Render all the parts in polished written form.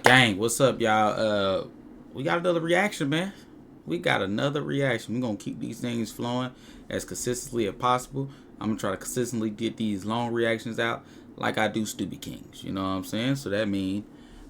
Gang, what's up, y'all? We got another reaction, man. We got another reaction. We're gonna keep these things flowing as consistently as possible. I'm gonna try to consistently get these long reactions out like I do Stupid Kings. You know what I'm saying? So that means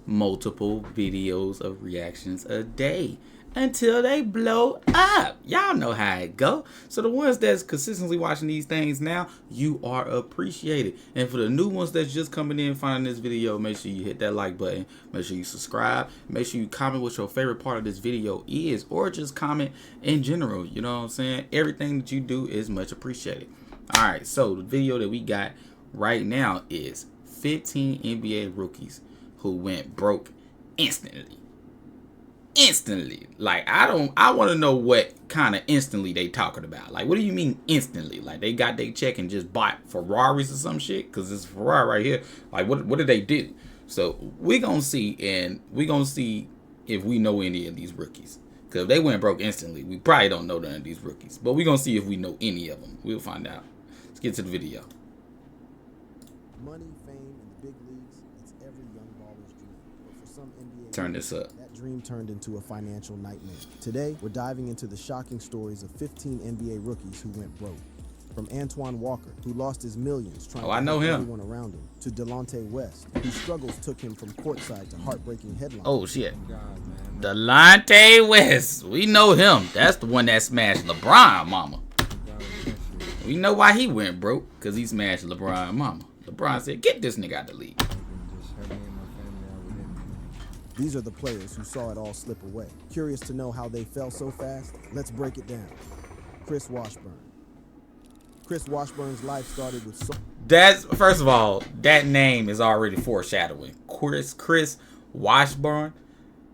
multiple videos of reactions a day until they blow up. Y'all know how it go. So the ones that's consistently watching these things now, you are appreciated. And for the new ones that's just coming in finding this video, make sure you hit that like button. Make sure you subscribe. Make sure you comment what your favorite part of this video is, or just comment in general. You know what I'm saying? Everything that you do is much appreciated. All right, so the video that we got right now is 15 NBA rookies who went broke instantly. Like, I want to know what kind of instantly they talking about. Like, what do you mean instantly? Like, they got their check and just bought Ferraris or some shit? Because it's a Ferrari right here. Like, what did they do? So we gonna see, and we gonna see if we know any of these rookies. Because if they went broke instantly, we probably don't know none of these rookies. But we gonna see if we know any of them. We'll find out. Let's get to the video. Money, fame, and the big leagues, it's every young baller's dream. But for some NBA Turn this up. that dream turned into a financial nightmare. Today, we're diving into the shocking stories of 15 NBA rookies who went broke. From Antoine Walker, who lost his millions trying to help everyone around him, to Dante West, whose struggles took him from courtside to heartbreaking headlines. Oh shit. Dante West. We know him. That's the one that smashed LeBron mama. We know why he went broke, because he smashed LeBron mama. LeBron said, get this nigga out the league. These are the players who saw it all slip away. Curious to know how they fell so fast? Let's break it down. Chris Washburn. Chris Washburn's life started with First of all, that name is already foreshadowing. Chris Washburn.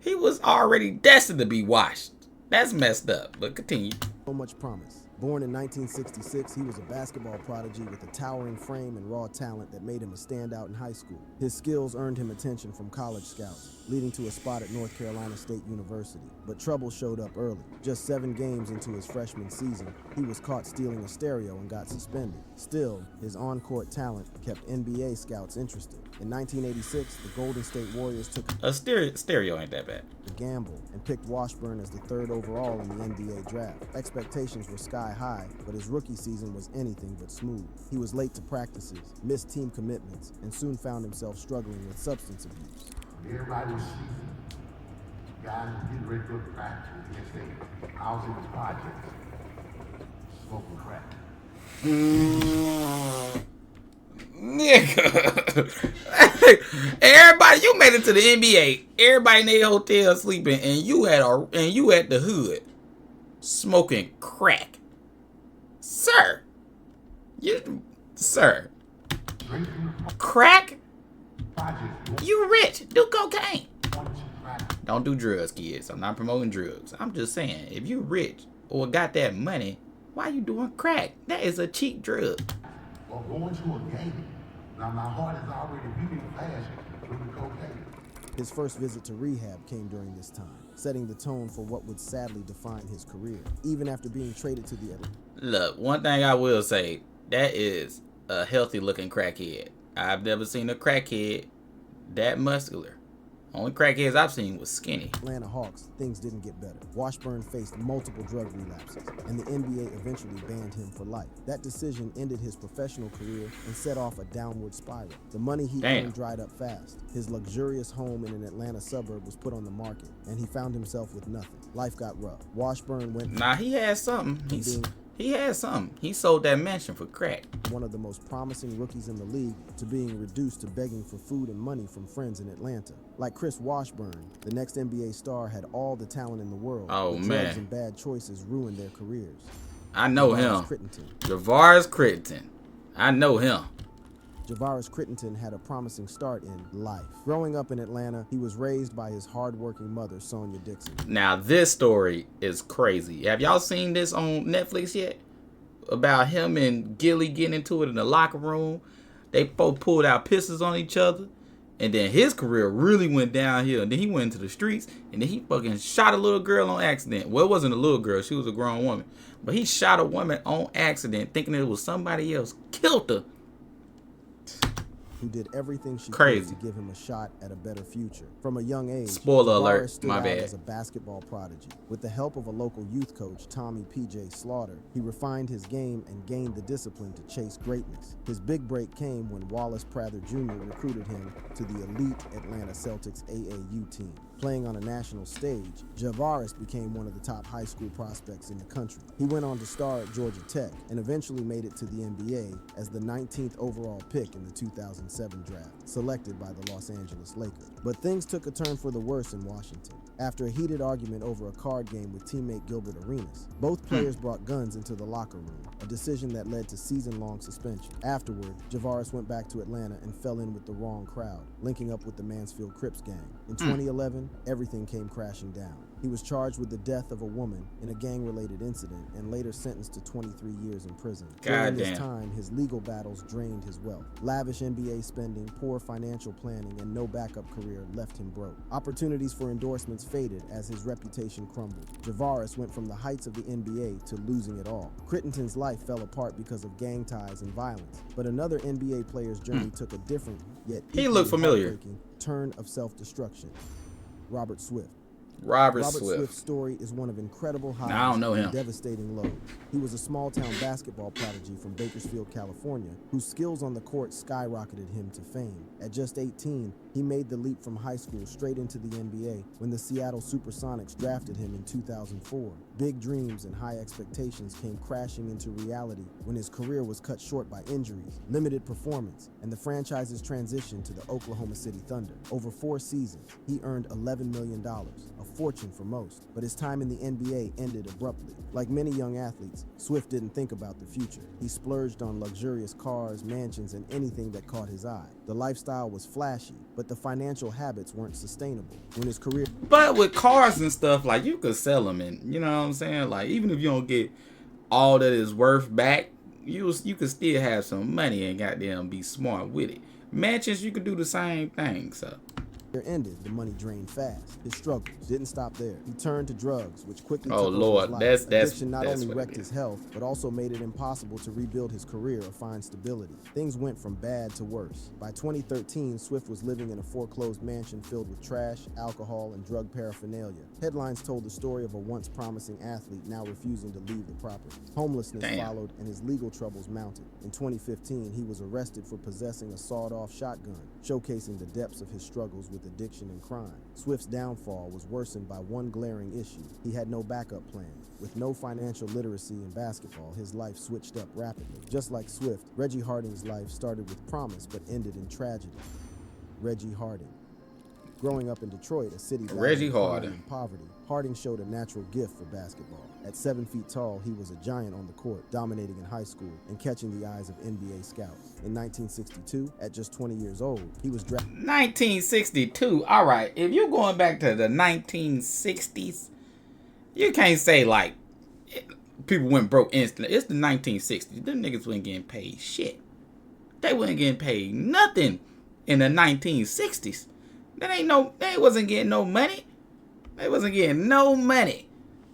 He was already destined to be washed. That's messed up, but continue. So much promise. Born in 1966, he was a basketball prodigy with a towering frame and raw talent that made him a standout in high school. His skills earned him attention from college scouts, leading to a spot at North Carolina State University. But trouble showed up early. Just 7 games into his freshman season, he was caught stealing a stereo and got suspended. Still, his on-court talent kept NBA scouts interested. In 1986, the Golden State Warriors took a stereo ain't that bad. A gamble and picked Washburn as the 3rd overall in the NBA draft. Expectations were sky high, but his rookie season was anything but smooth. He was late to practices, missed team commitments, and soon found himself struggling with substance abuse. Everybody was sleeping. Guys were getting ready to go to practice the next day. I was in the projects, smoking crack. Nigga. Everybody, you made it to the NBA. Everybody in their hotel sleeping, and you at the hood smoking crack. Sir. Sir. Crack? You rich. Do cocaine. Don't do drugs, kids. I'm not promoting drugs. I'm just saying, if you rich or got that money, why you doing crack? That is a cheap drug. Or going to a game. Now my heart is already beating fast with the cocaine. His first visit to rehab came during this time, setting the tone for what would sadly define his career. Even after being traded to the Look, one thing I will say, that is a healthy looking crackhead. I've never seen a crackhead that muscular. Only crackheads I've seen was skinny. Atlanta Hawks, things didn't get better. Washburn faced multiple drug relapses, and the NBA eventually banned him for life. That decision ended his professional career and set off a downward spiral. The money he earned dried up fast. His luxurious home in an Atlanta suburb was put on the market, and he found himself with nothing. Life got rough. Washburn went... Nah, he had something. He had something. He sold that mansion for crack. One of the most promising rookies in the league to being reduced to begging for food and money from friends in Atlanta. Like Chris Washburn, the next NBA star had all the talent in the world. Oh, but man. Drugs and bad choices ruined their careers. I know him. Javaris Crittenton. I know him. Javaris Crittenton had a promising start in life. Growing up in Atlanta, he was raised by his hardworking mother, Sonia Dixon. Now, this story is crazy. Have y'all seen this on Netflix yet? About him and Gilly getting into it in the locker room. They both pulled out pistols on each other. And then his career really went downhill. And then he went into the streets. And then he fucking shot a little girl on accident. Well, it wasn't a little girl. She was a grown woman. But he shot a woman on accident thinking it was somebody else. Killed her. who did everything she Crazy. could to give him a shot at a better future. From a young age, Spoiler alert, Javaris stood my out bad. as a basketball prodigy. With the help of a local youth coach, Tommy P.J. Slaughter, he refined his game and gained the discipline to chase greatness. His big break came when Wallace Prather Jr. recruited him to the elite Atlanta Celtics AAU team. Playing on a national stage, Javaris became one of the top high school prospects in the country. He went on to star at Georgia Tech and eventually made it to the NBA as the 19th overall pick in the 2007 draft, selected by the Los Angeles Lakers. But things took a turn for the worse in Washington. After a heated argument over a card game with teammate Gilbert Arenas, both players brought guns into the locker room, a decision that led to season-long suspension. Afterward, Javaris went back to Atlanta and fell in with the wrong crowd, linking up with the Mansfield Crips gang. In 2011, everything came crashing down. He was charged with the death of a woman in a gang-related incident and later sentenced to 23 years in prison. During this time, his legal battles drained his wealth. Lavish NBA spending, poor financial planning, and no backup career left him broke. Opportunities for endorsements faded as his reputation crumbled. Javaris went from the heights of the NBA to losing it all. Crittenton's life fell apart because of gang ties and violence, but another NBA player's journey took a different, yet looked familiar. heartbreaking turn of self-destruction. Robert Swift. Robert Swift's Swift. story is one of incredible highs I don't know him. and devastating lows. He was a small-town basketball prodigy from Bakersfield, California, whose skills on the court skyrocketed him to fame. At just 18, he made the leap from high school straight into the NBA when the Seattle Supersonics drafted him in 2004. Big dreams and high expectations came crashing into reality when his career was cut short by injuries, limited performance, and the franchise's transition to the Oklahoma City Thunder. Over 4 seasons, he earned $11 million, a fortune for most, but his time in the NBA ended abruptly. Like many young athletes, Swift didn't think about the future. He splurged on luxurious cars, mansions, and anything that caught his eye. The lifestyle was flashy, but the financial habits weren't sustainable. When his career... But with cars and stuff, like, you could sell them, and you know what I'm saying? Like, even if you don't get all that is worth back, you could still have some money and goddamn be smart with it. Mansions, you could do the same thing, so... ended, the money drained fast. His struggles didn't stop there. He turned to drugs, which quickly Oh, took Lord, over his life. that's Addiction not that's only what wrecked it his is. health, but also made it impossible to rebuild his career or find stability. Things went from bad to worse. By 2013, Swift was living in a foreclosed mansion filled with trash, alcohol, and drug paraphernalia. Headlines told the story of a once promising athlete now refusing to leave the property. Homelessness followed, and his legal troubles mounted. In 2015, he was arrested for possessing a sawed-off shotgun, showcasing the depths of his struggles with addiction and crime. Swift's downfall was worsened by one glaring issue. He had no backup plan. With no financial literacy in basketball, his life switched up rapidly. Just like Swift, Reggie Harding's life started with promise but ended in tragedy. Reggie Harding. Growing up in Detroit, a city Reggie battling crime Harding. and poverty, Harding showed a natural gift for basketball. At 7 feet tall, he was a giant on the court, dominating in high school and catching the eyes of NBA scouts. In 1962, at just 20 years old, he was drafted. 1962. All right. If you're going back to the 1960s, you can't say like people went broke instantly. It's the 1960s. Them niggas wasn't getting paid shit. They wasn't getting paid nothing in the 1960s. They wasn't getting no money. They wasn't getting no money.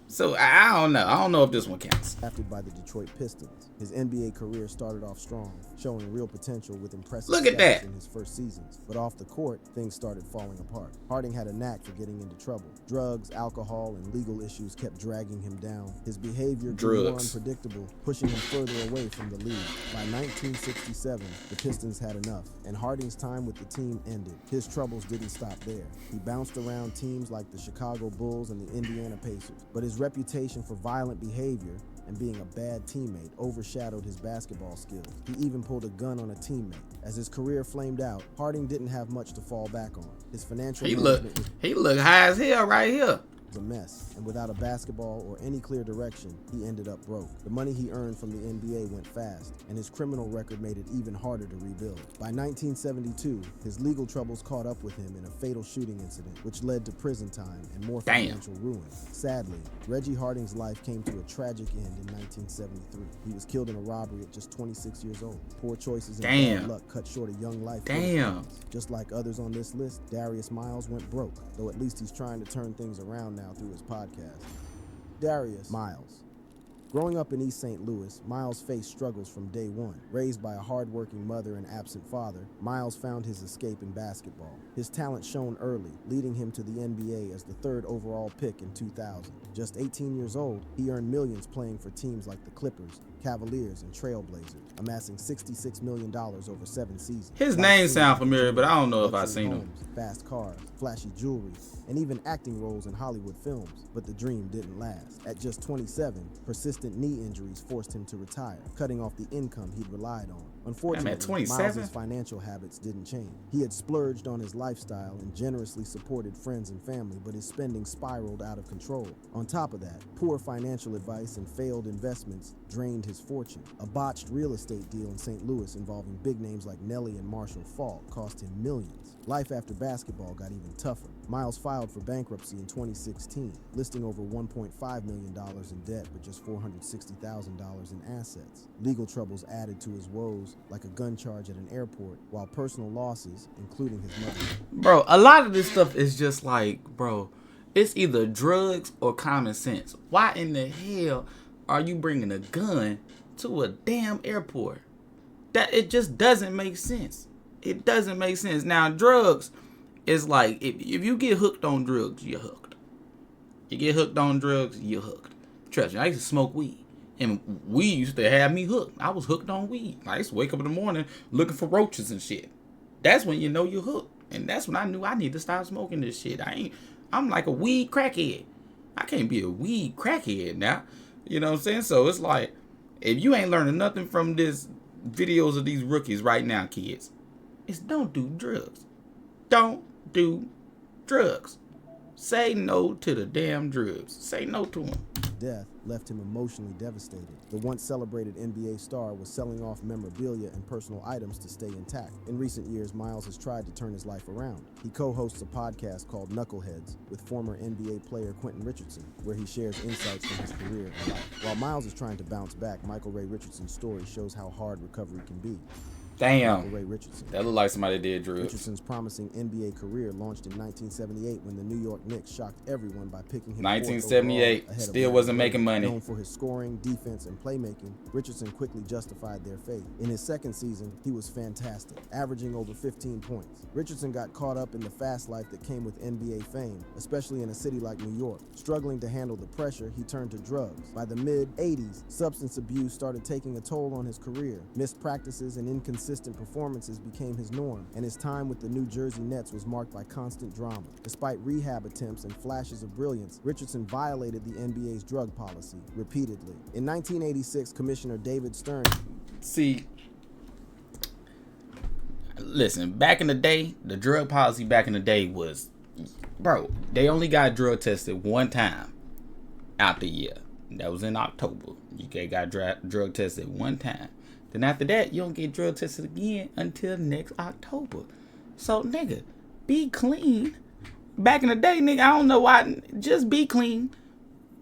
So I don't know. I don't know if this one counts. Drafted by the Detroit Pistons. His NBA career started off strong, showing real potential with impressive Look at stats that. in his first seasons. But off the court, things started falling apart. Harding had a knack for getting into trouble. Drugs, alcohol, and legal issues kept dragging him down. His behavior grew more unpredictable, pushing him further away from the league. By 1967, the Pistons had enough, and Harding's time with the team ended. His troubles didn't stop there. He bounced around teams like the Chicago Bulls and the Indiana Pacers, but his reputation for violent behavior and being a bad teammate overshadowed his basketball skills. He even pulled a gun on a teammate. As his career flamed out, Harding didn't have much to fall back on. His financial He look high as hell right here. was a mess, and without a basketball or any clear direction, he ended up broke. The money he earned from the NBA went fast, and his criminal record made it even harder to rebuild. By 1972, his legal troubles caught up with him in a fatal shooting incident, which led to prison time and more financial ruin. Sadly, Reggie Harding's life came to a tragic end in 1973. He was killed in a robbery at just 26 years old. Poor choices and bad luck cut short a young life. Just like others on this list, Darius Miles went broke, though at least he's trying to turn things around now through his podcast. Darius Miles. Growing up in East St. Louis, Miles faced struggles from day one. Raised by a hard-working mother and absent father, Miles found his escape in basketball. His talent shone early, leading him to the NBA as the 3rd overall pick in 2000. Just 18 years old, he earned millions playing for teams like the Clippers, Cavaliers, and Trailblazers, amassing $66 million over 7 seasons. His name sound familiar, but I don't know if I've seen him. Fast cars, flashy jewelry, and even acting roles in Hollywood films, but the dream didn't last. At just 27, persistent knee injuries forced him to retire, cutting off the income he'd relied on. Unfortunately, Miles' financial habits didn't change. He had splurged on his lifestyle and generously supported friends and family, but his spending spiraled out of control. On top of that, poor financial advice and failed investments drained his fortune. A botched real estate deal in St. Louis involving big names like Nelly and Marshall Faulk cost him millions. Life after basketball got even tougher. Miles filed for bankruptcy in 2016, listing over $1.5 million in debt with just $460,000 in assets. Legal troubles added to his woes, like a gun charge at an airport, while personal losses, including his mother. Bro, a lot of this stuff is just like, bro, it's either drugs or common sense. Why in the hell are you bringing a gun to a damn airport? That it just doesn't make sense. It doesn't make sense. Now, drugs is like, if you get hooked on drugs, you're hooked. You get hooked on drugs, you're hooked. Trust me, I used to smoke weed. And weed used to have me hooked. I was hooked on weed. I used to wake up in the morning looking for roaches and shit. That's when you know you're hooked. And that's when I knew I need to stop smoking this shit. I'm like a weed crackhead. I can't be a weed crackhead now. You know what I'm saying? So it's like, if you ain't learning nothing from this videos of these rookies right now, kids, it's don't do drugs. Don't do drugs. Say no to the damn drugs. Say no to them. Death left him emotionally devastated. The once celebrated NBA star was selling off memorabilia and personal items to stay intact. In recent years, Miles has tried to turn his life around. He co-hosts a podcast called Knuckleheads with former NBA player Quinton Richardson, where he shares insights from his career and life. While Miles is trying to bounce back, Michael Ray Richardson's story shows how hard recovery can be. Damn. Ray Richardson. That looked like somebody did drugs. Richardson's promising NBA career launched in 1978 when the New York Knicks shocked everyone by picking him 1978. Still wasn't making money. Known for his scoring, defense, and playmaking, Richardson quickly justified their faith. In his second season, he was fantastic, averaging over 15 points. Richardson got caught up in the fast life that came with NBA fame, especially in a city like New York. Struggling to handle the pressure, he turned to drugs. By the mid-'80s, substance abuse started taking a toll on his career. Missed practices and inconsistent performances became his norm, and his time with the New Jersey Nets was marked by constant drama. Despite rehab attempts and flashes of brilliance, Richardson violated the NBA's drug policy repeatedly. In 1986, Commissioner David Stern... See, listen, back in the day, the drug policy back in the day was, bro, they only got drug tested one time out the year. That was in October. You got drug tested one time. Then after that, you don't get drug tested again until next October. So, nigga, be clean. Back in the day, nigga, I don't know why. Just be clean.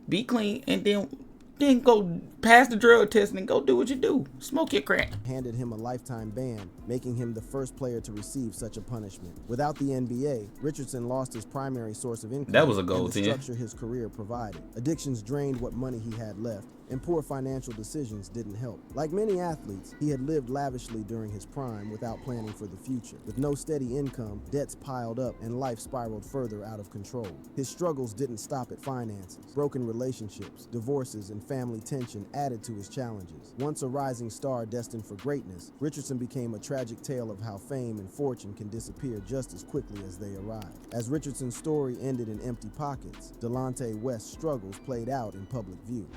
Be clean, and then go pass the drug test and go do what you do. Smoke your crack. Handed him a lifetime ban, making him the first player to receive such a punishment. Without the NBA, Richardson lost his primary source of income. That was a goal, and the structure his career provided. Addictions drained what money he had left, and poor financial decisions didn't help. Like many athletes, he had lived lavishly during his prime without planning for the future. With no steady income, debts piled up, and life spiraled further out of control. His struggles didn't stop at finances. Broken relationships, divorces, and family tension added to his challenges. Once a rising star destined for greatness, Richardson became a tragic tale of how fame and fortune can disappear just as quickly as they arrive. As Richardson's story ended in empty pockets, Dante West's struggles played out in public view.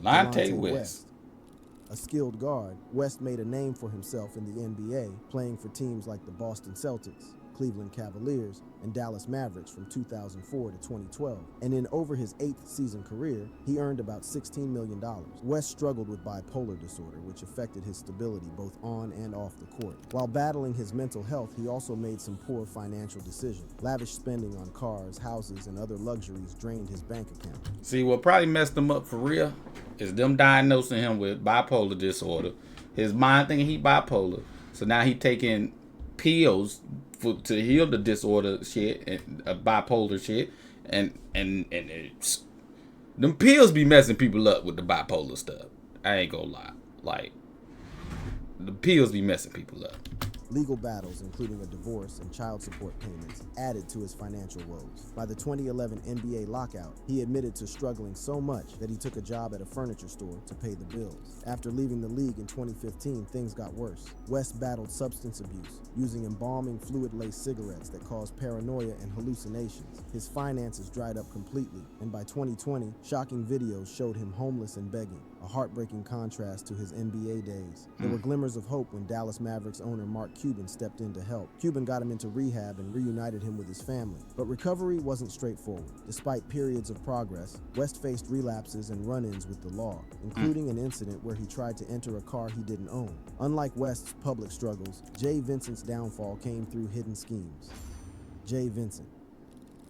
Dante West. A skilled guard, West made a name for himself in the NBA, playing for teams like the Boston Celtics, Cleveland Cavaliers, and Dallas Mavericks from 2004 to 2012. And in over his 8th season career, he earned about $16 million. West struggled with bipolar disorder, which affected his stability both on and off the court. While battling his mental health, he also made some poor financial decisions. Lavish spending on cars, houses, and other luxuries drained his bank account. See, what probably messed him up for real is them diagnosing him with bipolar disorder. His mind thinking he bipolar. So now he taking pills to heal the disorder shit and bipolar shit, and it's Them pills be messing people up with the bipolar stuff. I ain't gonna lie. Like, the pills be messing people up. Legal battles, including a divorce and child support payments, added to his financial woes. By the 2011 NBA lockout, he admitted to struggling so much that he took a job at a furniture store to pay the bills. After leaving the league in 2015, things got worse. West battled substance abuse, using embalming fluid-laced cigarettes that caused paranoia and hallucinations. His finances dried up completely, and by 2020, shocking videos showed him homeless and begging, a heartbreaking contrast to his NBA days. There were glimmers of hope when Dallas Mavericks owner Mark Cuban stepped in to help. Cuban got him into rehab and reunited him with his family. But recovery wasn't straightforward. Despite periods of progress, West faced relapses and run-ins with the law, including an incident where he tried to enter a car he didn't own. Unlike West's public struggles, Jay Vincent's downfall came through hidden schemes. Jay Vincent.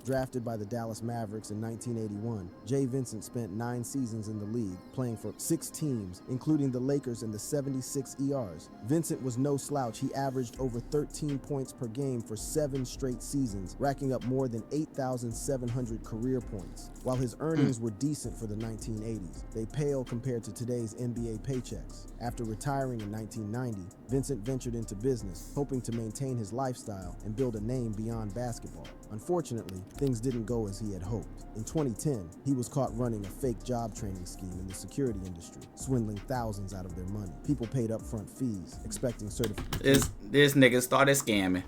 Drafted by the Dallas Mavericks in 1981, Jay Vincent spent 9 seasons in the league, playing for 6 teams, including the Lakers and the 76 ERs. Vincent was no slouch. He averaged over 13 points per game for 7 straight seasons, racking up more than 8,700 career points. While his earnings were decent for the 1980s, they pale compared to today's NBA paychecks. After retiring in 1990, Vincent ventured into business, hoping to maintain his lifestyle and build a name beyond basketball. Unfortunately, things didn't go as he had hoped. In 2010, he was caught running a fake job training scheme in the security industry, swindling thousands out of their money. People paid upfront fees, expecting certifications. This nigga started scamming.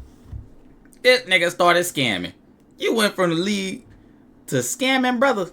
You went from the league to scamming, brother.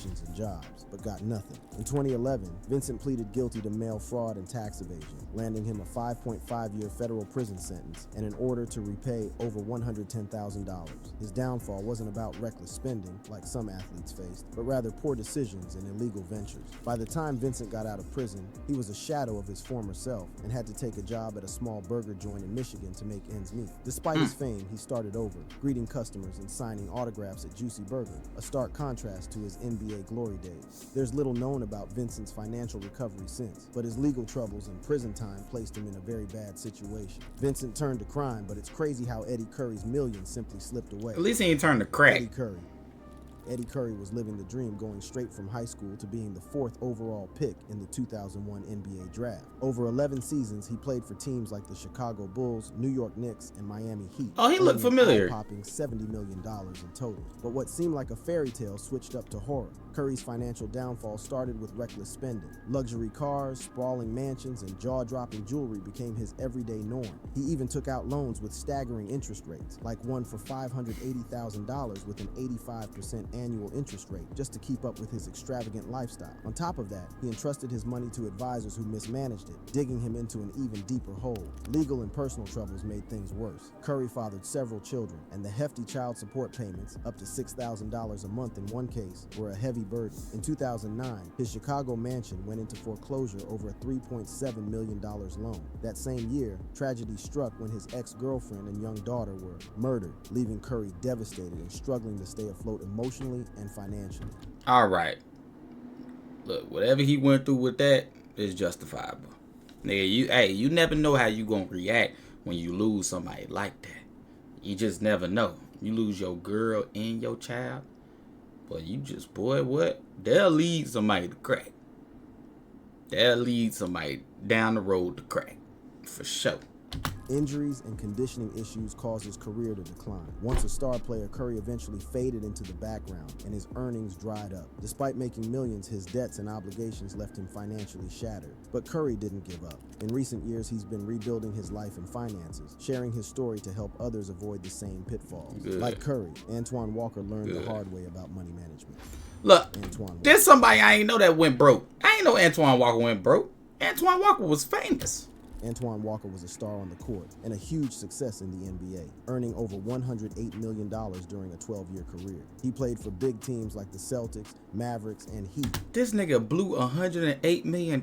And jobs, but got nothing. In 2011, Vincent pleaded guilty to mail fraud and tax evasion, landing him a 5.5-year federal prison sentence and an order to repay over $110,000. His downfall wasn't about reckless spending, like some athletes faced, but rather poor decisions and illegal ventures. By the time Vincent got out of prison, he was a shadow of his former self and had to take a job at a small burger joint in Michigan to make ends meet. Despite his fame, he started over, greeting customers and signing autographs at Juicy Burger, a stark contrast to his NBA glory days. There's little known about Vincent's financial recovery since, but his legal troubles and prison time placed him in a very bad situation. Vincent turned to crime, but it's crazy how Eddie Curry's millions simply slipped away. At least he ain't turned to crack. Eddie Curry was living the dream, going straight from high school to being the 4th overall pick in the 2001 NBA draft. Over 11 seasons, he played for teams like the Chicago Bulls, New York Knicks, and Miami Heat. Oh, he looked familiar. Popping $70 million in total. But what seemed like a fairy tale switched up to horror. Curry's financial downfall started with reckless spending. Luxury cars, sprawling mansions, and jaw-dropping jewelry became his everyday norm. He even took out loans with staggering interest rates, like one for $580,000 with an 85% annual interest rate, just to keep up with his extravagant lifestyle. On top of that, he entrusted his money to advisors who mismanaged it, digging him into an even deeper hole. Legal and personal troubles made things worse. Curry fathered several children, and the hefty child support payments, up to $6,000 a month in one case, were a heavy burden. In 2009, his Chicago mansion went into foreclosure over a $3.7 million loan. That same year, tragedy struck when his ex-girlfriend and young daughter were murdered, leaving Curry devastated and struggling to stay afloat emotionally and financially. All right. Look, whatever he went through with that is justifiable. Nigga, you never know how you gonna react when you lose somebody like that. You just never know. You lose your girl and your child. But you just, what? They'll lead somebody to crack. They'll lead somebody down the road to crack. For sure. Injuries and conditioning issues caused his career to decline. Once a star player, Curry eventually faded into the background, and his earnings dried up. Despite making millions, his debts and obligations left him financially shattered. But Curry didn't give up. In recent years, he's been rebuilding his life and finances, sharing his story to help others avoid the same pitfalls. Good. Like Curry, Antoine Walker learned the hard way about money management. Look, there's somebody I ain't know that went broke. I ain't know Antoine Walker went broke. Antoine Walker was famous. Antoine Walker was a star on the court and a huge success in the NBA, earning over $108 million during a 12-year career. He played for big teams like the Celtics, Mavericks, and Heat. This nigga blew $108 million?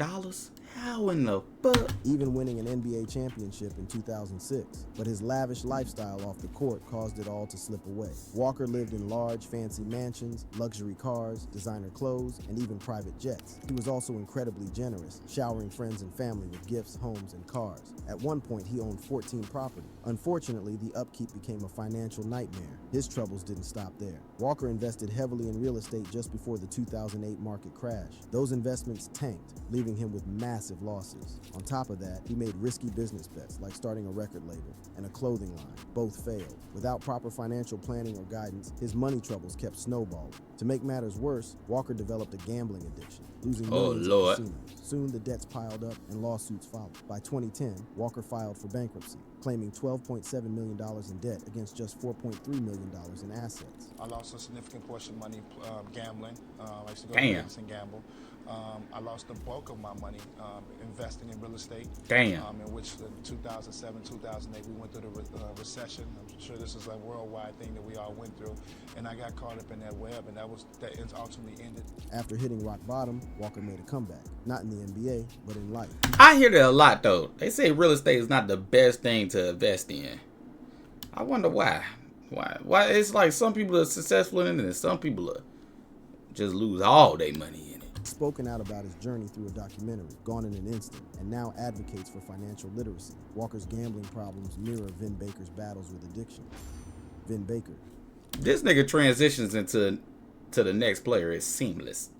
How in the fuck? even winning an NBA championship in 2006. But his lavish lifestyle off the court caused it all to slip away. Walker lived in large, fancy mansions, luxury cars, designer clothes, and even private jets. He was also incredibly generous, showering friends and family with gifts, homes, and cars. At one point, he owned 14 properties. Unfortunately, the upkeep became a financial nightmare. His troubles didn't stop there. Walker invested heavily in real estate just before the 2008 market crash. Those investments tanked, leaving him with massive losses. On top of that, he made risky business bets like starting a record label and a clothing line. Both failed. Without proper financial planning or guidance, his money troubles kept snowballing. To make matters worse, Walker developed a gambling addiction, losing millions at casinos. Soon the debts piled up and lawsuits followed. By 2010, Walker filed for bankruptcy, claiming $12.7 million in debt against just $4.3 million in assets. I lost a significant portion of money gambling. I used to go to Vegas and gamble. I lost the bulk of my money investing in real estate. In which in 2007, 2008, we went through the recession. I'm sure this is a worldwide thing that we all went through. And I got caught up in that web, and that ultimately ended. After hitting rock bottom, Walker made a comeback. Not in the NBA, but in life. I hear that a lot, though. They say real estate is not the best thing to invest in. I wonder why. Why? It's like some people are successful in it, and some people are just lose all their money in it. Spoken out about his journey through a documentary, Gone in an Instant, and now advocates for financial literacy. Walker's gambling problems mirror Vin Baker's battles with addiction. Vin Baker. This nigga transitions into the next player. It's seamless.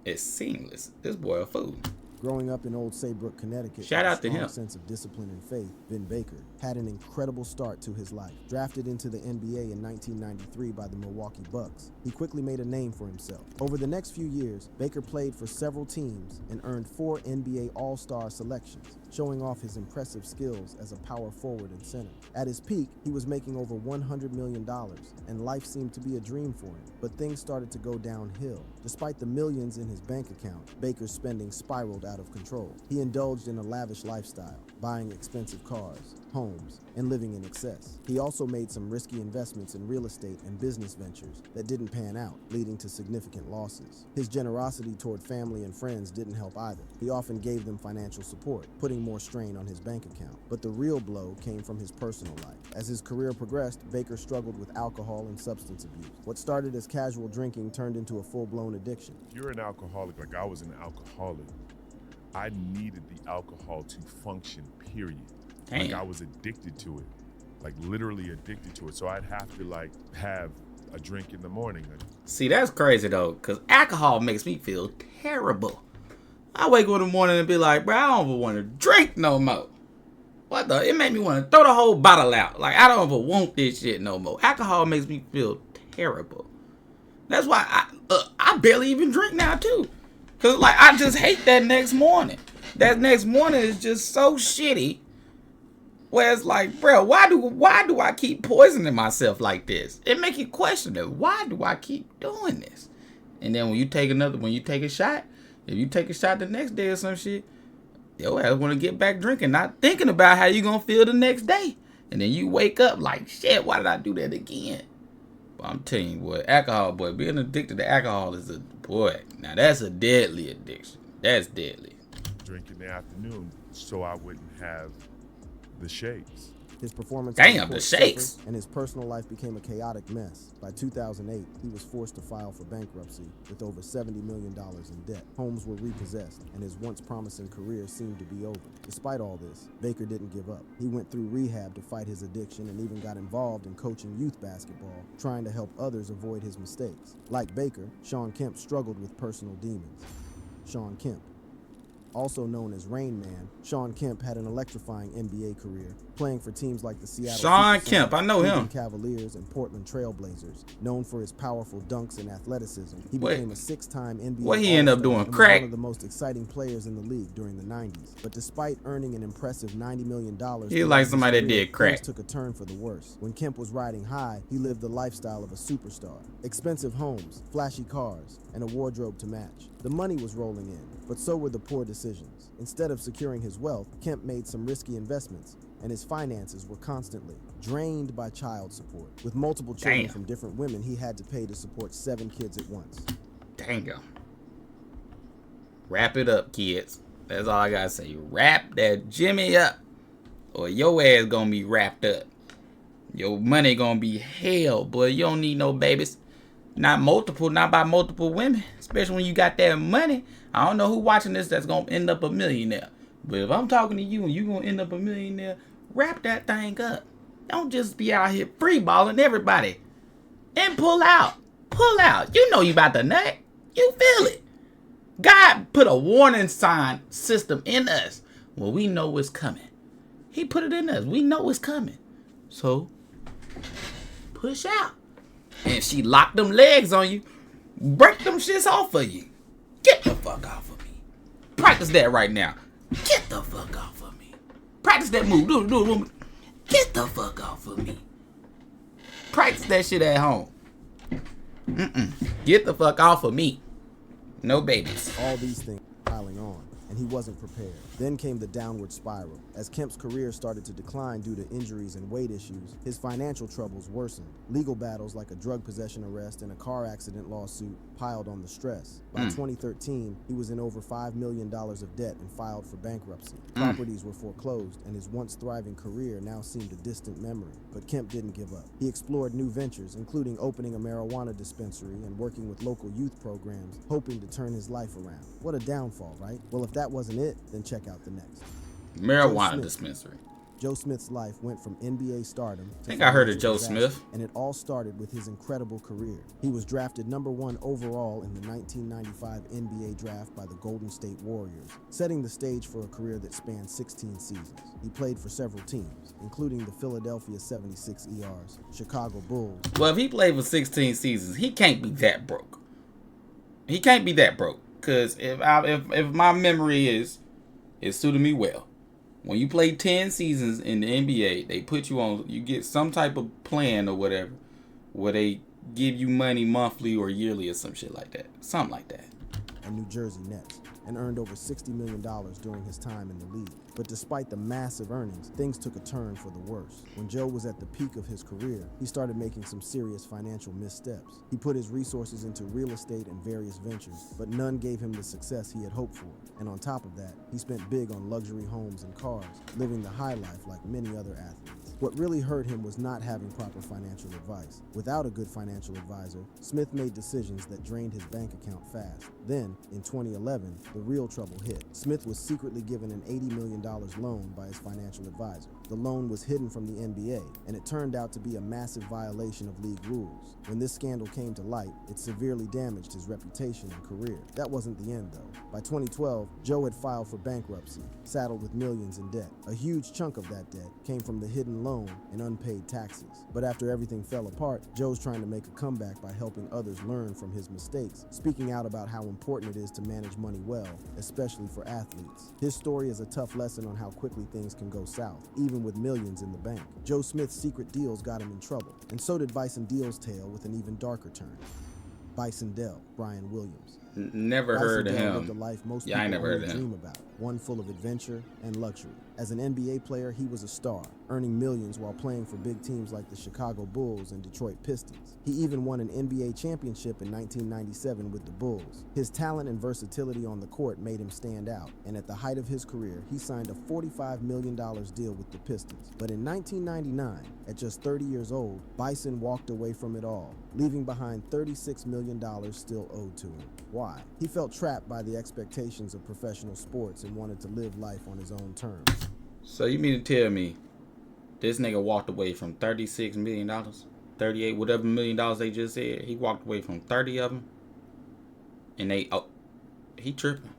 It's seamless. This boy a fool. Growing up in Old Saybrook, Connecticut, shout out to him. With a strong sense of discipline and faith, Vin Baker had an incredible start to his life. Drafted into the NBA in 1993 by the Milwaukee Bucks, he quickly made a name for himself. Over the next few years, Baker played for several teams and earned 4 NBA All-Star selections, showing off his impressive skills as a power forward and center. At his peak, he was making over $100 million, and life seemed to be a dream for him. But things started to go downhill. Despite the millions in his bank account, Baker's spending spiraled out of control. He indulged in a lavish lifestyle, buying expensive cars, homes, and living in excess. He also made some risky investments in real estate and business ventures that didn't pan out, leading to significant losses. His generosity toward family and friends didn't help either. He often gave them financial support, putting more strain on his bank account. But the real blow came from his personal life. As his career progressed, Baker struggled with alcohol and substance abuse. What started as casual drinking turned into a full-blown addiction. If you're an alcoholic, like I was an alcoholic, I needed the alcohol to function, period. Damn. Like I was addicted to it, like literally addicted to it. So I'd have to like have a drink in the morning. See, that's crazy though, because alcohol makes me feel terrible. I wake up in the morning and be like, bro, I don't even want to drink no more. What the? It made me want to throw the whole bottle out. Like, I don't even want this shit no more. Alcohol makes me feel terrible. That's why I barely even drink now too. Cause like I just hate that next morning. That next morning is just so shitty. Where it's like, bro, why do I keep poisoning myself like this? It make you question it. Why do I keep doing this? And then when you take a shot, if you take a shot the next day or some shit, yo ass want to get back drinking, not thinking about how you gonna feel the next day. And then you wake up like, shit, why did I do that again? But I'm telling you, boy, alcohol, boy, being addicted to alcohol is now that's a deadly addiction. That's deadly. Drink in the afternoon so I wouldn't have the shakes. His performance the shakes. and his personal life became a chaotic mess. By 2008, he was forced to file for bankruptcy with over $70 million in debt. Homes were repossessed, and his once promising career seemed to be over. Despite all this, Baker didn't give up. He went through rehab to fight his addiction and even got involved in coaching youth basketball, trying to help others avoid his mistakes. Like Baker, Shawn Kemp struggled with personal demons. Shawn Kemp. Also known as Rain Man, Shawn Kemp had an electrifying NBA career, playing for teams like the Seattle Shawn Supersonics, Kemp, I know him. Cleveland Cavaliers, and Portland Trailblazers. Known for his powerful dunks and athleticism, he became a 6-time NBA What he end up doing? and was Crack? one of the most exciting players in the league during the 90s. But despite earning an impressive $90 million, He like somebody that did crack. things took a turn for the worse. When Kemp was riding high, he lived the lifestyle of a superstar. Expensive homes, flashy cars, and a wardrobe to match. The money was rolling in, but so were the poor decisions. Instead of securing his wealth, Kemp made some risky investments, and his finances were constantly drained by child support. With multiple children from different women, he had to pay to support 7 kids at once. Dang. Wrap it up, kids. That's all I gotta say. Wrap that Jimmy up, or your ass gonna be wrapped up. Your money gonna be hell, boy. You don't need no babies. Not by multiple women. Especially when you got that money. I don't know who watching this that's gonna end up a millionaire. But if I'm talking to you and you gonna end up a millionaire, wrap that thing up. Don't just be out here free balling everybody. And pull out. Pull out. You know you about to nut. You feel it. God put a warning sign system in us. Well, we know it's coming. He put it in us. We know it's coming. So, push out. And if she locked them legs on you, break them shits off of you. Get the fuck off of me. Practice that right now. Get the fuck off of me. Practice that move. Do it. Get the fuck off of me. Practice that shit at home. Get the fuck off of me. No babies. All these things piling on, and he wasn't prepared. Then came the downward spiral. As Kemp's career started to decline due to injuries and weight issues, his financial troubles worsened. Legal battles like a drug possession arrest and a car accident lawsuit piled on the stress. By 2013, he was in over $5 million of debt and filed for bankruptcy. Properties were foreclosed, and his once thriving career now seemed a distant memory. But Kemp didn't give up. He explored new ventures, including opening a marijuana dispensary and working with local youth programs, hoping to turn his life around. What a downfall, right? Well, if that wasn't it, then check out the next. Marijuana dispensary. Joe Smith's life went from NBA stardom to I think I heard of Joe Smith. And it all started with his incredible career. He was drafted #1 overall in the 1995 NBA draft by the Golden State Warriors, setting the stage for a career that spanned 16 seasons. He played for several teams, including the Philadelphia 76ers, Chicago Bulls. Well, if he played for 16 seasons, he can't be that broke. He can't be that broke. Because if my memory is suited me well, when you play 10 seasons in the NBA, they put you on, you get some type of plan or whatever, where they give you money monthly or yearly or some shit like that. Something like that. And New Jersey Nets, and earned over $60 million during his time in the league. But despite the massive earnings, things took a turn for the worse. When Joe was at the peak of his career, he started making some serious financial missteps. He put his resources into real estate and various ventures, but none gave him the success he had hoped for. And on top of that, he spent big on luxury homes and cars, living the high life like many other athletes. What really hurt him was not having proper financial advice. Without a good financial advisor, Smith made decisions that drained his bank account fast. Then, in 2011, the real trouble hit. Smith was secretly given an $80 million loan by his financial advisor. The loan was hidden from the NBA, and it turned out to be a massive violation of league rules. When this scandal came to light, it severely damaged his reputation and career. That wasn't the end, though. By 2012, Joe had filed for bankruptcy, saddled with millions in debt. A huge chunk of that debt came from the hidden loan and unpaid taxes. But after everything fell apart, Joe's trying to make a comeback by helping others learn from his mistakes, speaking out about how important it is to manage money well, especially for athletes. His story is a tough lesson on how quickly things can go south, even with millions in the bank. Joe Smith's secret deals got him in trouble, and so did Bison Dell's tale with an even darker turn. Bison Dell, Brian Williams. Never heard of him. Lived a life most I ain't people never heard only of him. dream about, one full of adventure and luxury. As an NBA player, he was a star, earning millions while playing for big teams like the Chicago Bulls and Detroit Pistons. He even won an NBA championship in 1997 with the Bulls. His talent and versatility on the court made him stand out, and at the height of his career, he signed a $45 million deal with the Pistons. But in 1999, at just 30 years old, Bison walked away from it all, leaving behind $36 million still owed to him. Why? He felt trapped by the expectations of professional sports and wanted to live life on his own terms. So you mean to tell me this nigga walked away from $36 million? 38, whatever million dollars they just said. He walked away from 30 of them. And he tripping.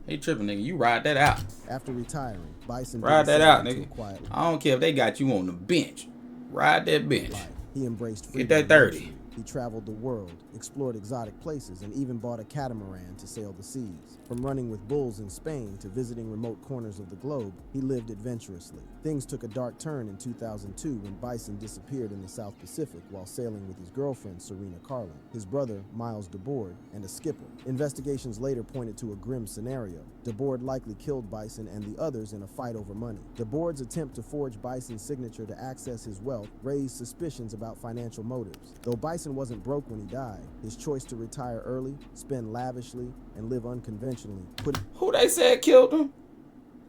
He tripping, nigga. You ride that out. After retiring, Bison ride that out, nigga. Quietly. I don't care if they got you on the bench. Ride that bench. He embraced freedom. Get that 30. He traveled the world, explored exotic places, and even bought a catamaran to sail the seas. From running with bulls in Spain to visiting remote corners of the globe, he lived adventurously. Things took a dark turn in 2002 when Bison disappeared in the South Pacific while sailing with his girlfriend, Serena Carlin, his brother, Miles DeBoard, and a skipper. Investigations later pointed to a grim scenario. DeBoard likely killed Bison and the others in a fight over money. DeBoard's attempt to forge Bison's signature to access his wealth raised suspicions about financial motives. Though Bison Bison wasn't broke when he died, his choice to retire early, spend lavishly, and live unconventionally put... Who they said killed him?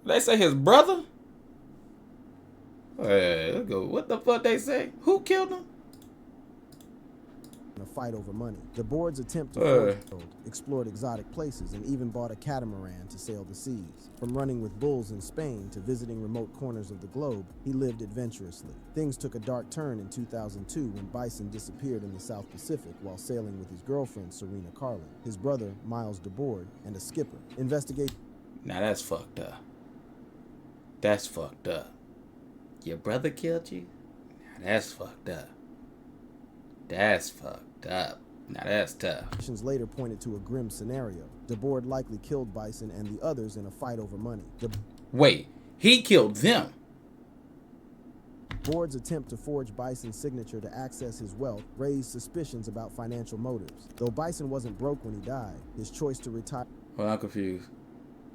They say his brother? Hey, let's go. What the fuck they say? Who killed him? In a fight over money. The board's attempt to explored exotic places and even bought a catamaran to sail the seas. From running with bulls in Spain to visiting remote corners of the globe, he lived adventurously. Things took a dark turn in 2002 when Bison disappeared in the South Pacific while sailing with his girlfriend Serena Carlin, his brother Miles DeBoard, and a skipper. Investigation. Now that's fucked up. That's fucked up. Your brother killed you? Now that's fucked up. That's fucked up. Now that's tough. Later pointed to a grim scenario. DeBoard likely killed Bison and the others in a fight over money. Wait, he killed them? DeBoard's attempt to forge Bison's signature to access his wealth raised suspicions about financial motives. Though Bison wasn't broke when he died, his choice to retire... Well, I'm confused.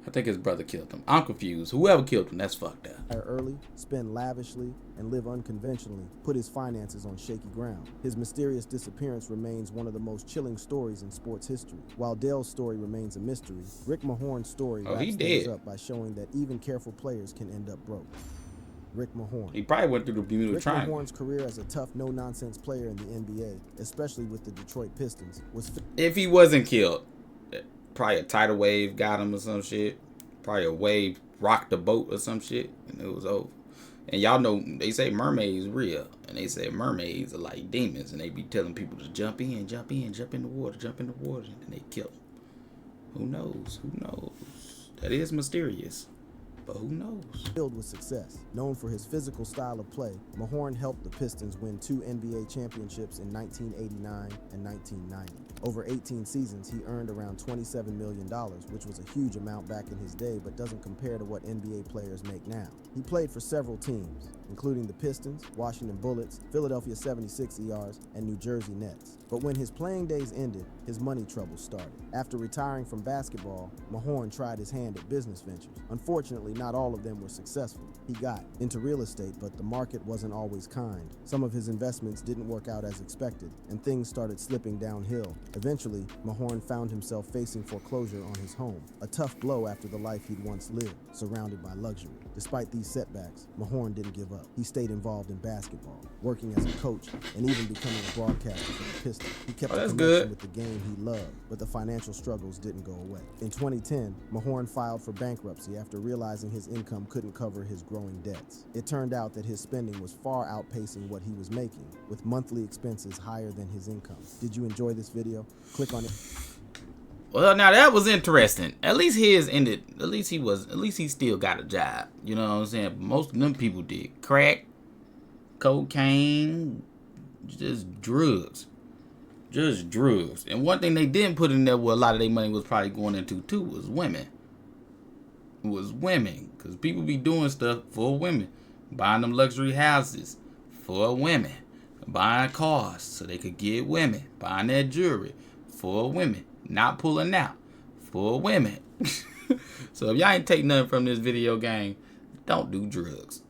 I think his brother killed him. I'm confused. Whoever killed him, that's fucked up. Early, spend lavishly, and live unconventionally put his finances on shaky ground. His mysterious disappearance remains one of the most chilling stories in sports history. While Dale's story remains a mystery, Rick Mahorn's story wraps things up by showing that even careful players can end up broke. Rick Mahorn. He probably went through the Bermuda Triangle. Rick Mahorn's career as a tough, no-nonsense player in the NBA, especially with the Detroit Pistons, was... If he wasn't killed, probably a tidal wave got him or some shit. Probably a wave rocked the boat or some shit, and it was over. And y'all know, they say mermaids real. And they say mermaids are like demons, and they be telling people to jump in, jump in, jump in the water, jump in the water, and they kill them. Who knows? Who knows? That is mysterious. But who knows? Filled with success. Known for his physical style of play, Mahorn helped the Pistons win 2 NBA championships in 1989 and 1990. Over 18 seasons, he earned around $27 million, which was a huge amount back in his day, but doesn't compare to what NBA players make now. He played for several teams, including the Pistons, Washington Bullets, Philadelphia 76ers, and New Jersey Nets. But when his playing days ended, his money troubles started. After retiring from basketball, Mahorn tried his hand at business ventures. Unfortunately, not all of them were successful. He got into real estate, but the market wasn't always kind. Some of his investments didn't work out as expected, and things started slipping downhill. Eventually, Mahorn found himself facing foreclosure on his home, a tough blow after the life he'd once lived, surrounded by luxury. Despite these setbacks, Mahorn didn't give up. He stayed involved in basketball, working as a coach, and even becoming a broadcaster for the Pistons. He kept a connection with the game he loved, but the financial struggles didn't go away. In 2010, Mahorn filed for bankruptcy after realizing his income couldn't cover his growing debts. It turned out that his spending was far outpacing what he was making, with monthly expenses higher than his income. Did you enjoy this video? Click on it. Well, now that was interesting. At least his ended. At least he still got a job. You know what I'm saying? Most of them people did crack, cocaine, just drugs. Just drugs. And one thing they didn't put in there where a lot of their money was probably going into too was women. It was women. Because people be doing stuff for women. Buying them luxury houses for women. Buying cars so they could get women. Buying their jewelry for women. Not pulling out for women. So if y'all ain't take nothing from this video game, don't do drugs.